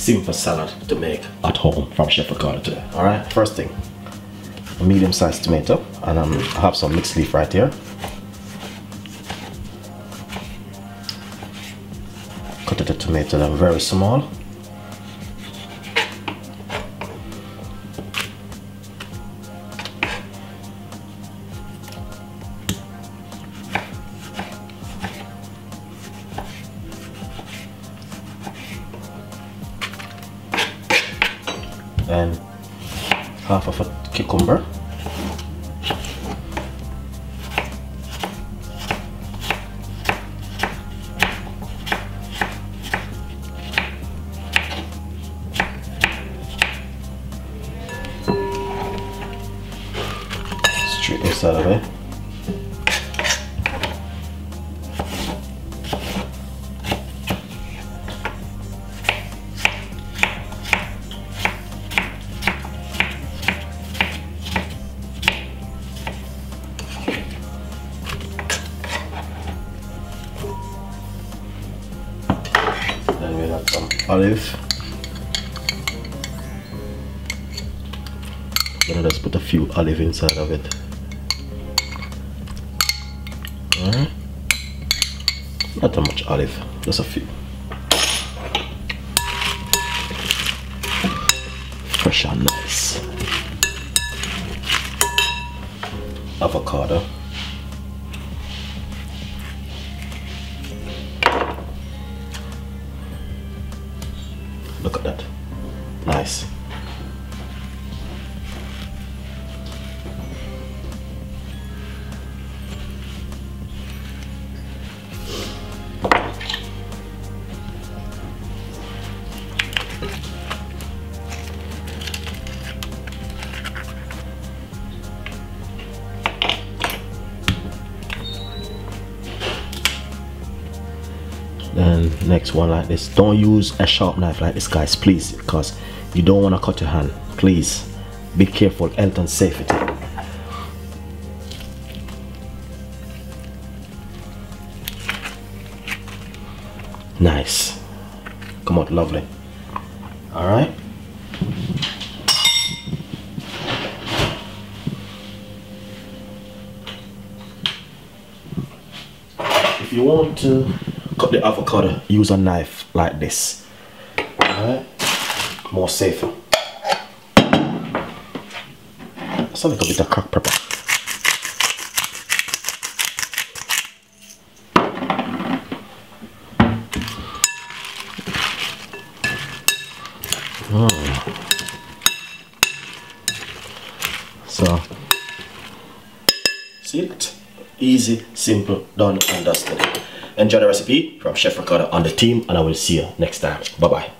simple salad to make at home from Chef Ricardo today. Alright, first thing, a medium-sized tomato, and I have some mixed leaf right here. Cut the tomato down very small. And half of a cucumber. Straight inside of it. Then we have some olive. Then I just put a few olive inside of it. Alright. Not too much olive, just a few. Fresh and nice. Avocado. Look at that. Nice. Then next one like this. Don't use a sharp knife like this, guys, please, because you don't want to cut your hand. Please be careful, health and safety. Nice. Come out lovely. All right. If you want to cut the avocado, use a knife like this. Alright, more safer. That's a little bit of cracked pepper. So, see it? Easy, simple, done and dusted. Enjoy the recipe from Chef Ricardo and the team, and I will see you next time. Bye bye.